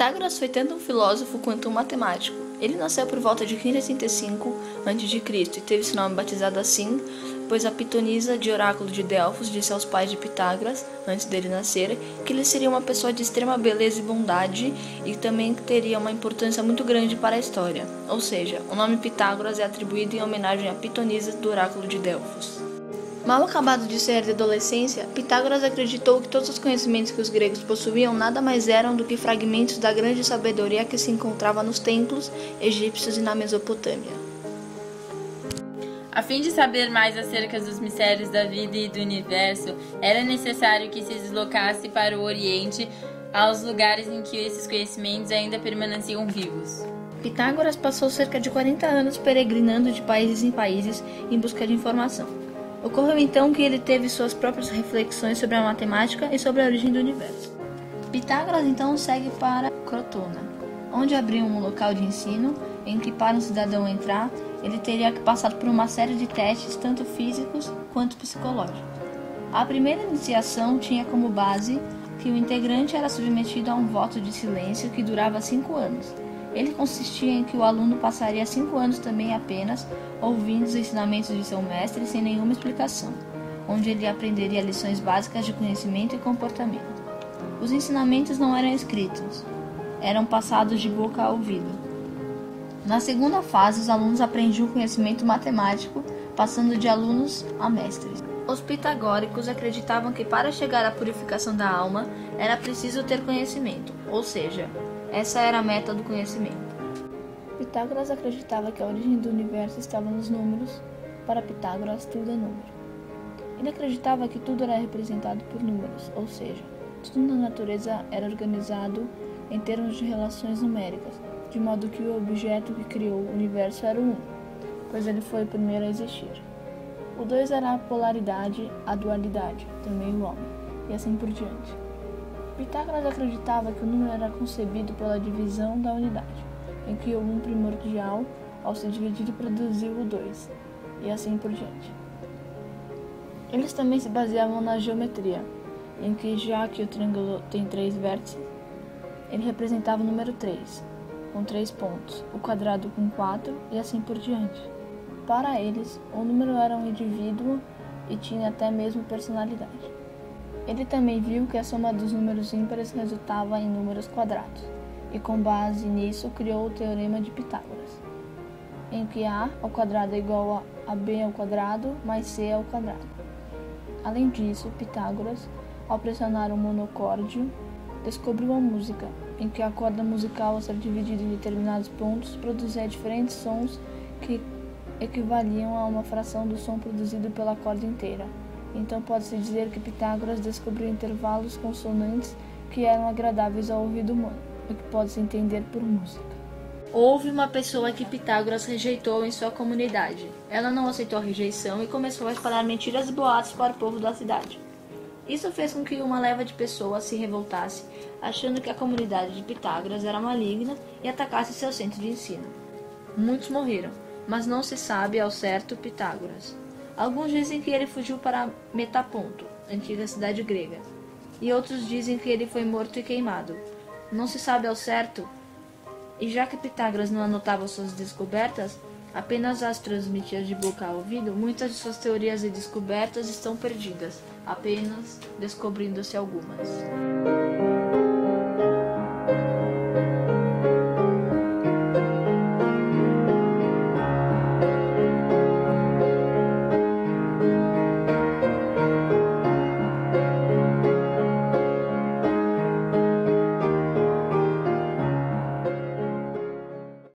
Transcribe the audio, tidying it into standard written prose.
Pitágoras foi tanto um filósofo quanto um matemático. Ele nasceu por volta de 535 a.C. e teve seu nome batizado assim, pois a pitonisa de oráculo de Delfos disse aos pais de Pitágoras, antes dele nascer, que ele seria uma pessoa de extrema beleza e bondade e também teria uma importância muito grande para a história. Ou seja, o nome Pitágoras é atribuído em homenagem à pitonisa do oráculo de Delfos. Mal acabado de sair da adolescência, Pitágoras acreditou que todos os conhecimentos que os gregos possuíam nada mais eram do que fragmentos da grande sabedoria que se encontrava nos templos egípcios e na Mesopotâmia. A fim de saber mais acerca dos mistérios da vida e do universo, era necessário que se deslocasse para o Oriente, aos lugares em que esses conhecimentos ainda permaneciam vivos. Pitágoras passou cerca de 40 anos peregrinando de países em países em busca de informação. Ocorreu então que ele teve suas próprias reflexões sobre a matemática e sobre a origem do universo. Pitágoras então segue para Crotona, onde abriu um local de ensino em que, para um cidadão entrar, ele teria que passar por uma série de testes, tanto físicos quanto psicológicos. A primeira iniciação tinha como base que o integrante era submetido a um voto de silêncio que durava 5 anos. Ele consistia em que o aluno passaria 5 anos também apenas ouvindo os ensinamentos de seu mestre sem nenhuma explicação, onde ele aprenderia lições básicas de conhecimento e comportamento. Os ensinamentos não eram escritos, eram passados de boca a ouvido. Na segunda fase, os alunos aprendiam o conhecimento matemático, passando de alunos a mestres. Os pitagóricos acreditavam que para chegar à purificação da alma era preciso ter conhecimento, ou seja, essa era a meta do conhecimento. Pitágoras acreditava que a origem do universo estava nos números. Para Pitágoras, tudo é número. Ele acreditava que tudo era representado por números, ou seja, tudo na natureza era organizado em termos de relações numéricas, de modo que o objeto que criou o universo era o 1, pois ele foi o primeiro a existir. O 2 era a polaridade, a dualidade, também o homem, e assim por diante. Pitágoras acreditava que o número era concebido pela divisão da unidade, em que o 1 primordial, ao se dividir, produziu o 2, e assim por diante. Eles também se baseavam na geometria, em que, já que o triângulo tem 3 vértices, ele representava o número 3, com 3 pontos, o quadrado com 4 e assim por diante. Para eles, o número era um indivíduo e tinha até mesmo personalidade. Ele também viu que a soma dos números ímpares resultava em números quadrados, e com base nisso criou o Teorema de Pitágoras, em que a ao quadrado é igual a b ao quadrado mais c ao quadrado. Além disso, Pitágoras, ao pressionar o monocórdio, descobriu a música, em que a corda musical, ao ser dividida em determinados pontos, produzia diferentes sons que equivaliam a uma fração do som produzido pela corda inteira. Então pode-se dizer que Pitágoras descobriu intervalos consonantes que eram agradáveis ao ouvido humano, o que pode-se entender por música. Houve uma pessoa que Pitágoras rejeitou em sua comunidade. Ela não aceitou a rejeição e começou a espalhar mentiras e boatos para o povo da cidade. Isso fez com que uma leva de pessoas se revoltasse, achando que a comunidade de Pitágoras era maligna e atacasse seu centro de ensino. Muitos morreram, mas não se sabe ao certo Pitágoras. Alguns dizem que ele fugiu para Metaponto, antiga cidade grega, e outros dizem que ele foi morto e queimado. Não se sabe ao certo, e já que Pitágoras não anotava suas descobertas, apenas as transmitia de boca a ouvido, muitas de suas teorias e descobertas estão perdidas, apenas descobrindo-se algumas.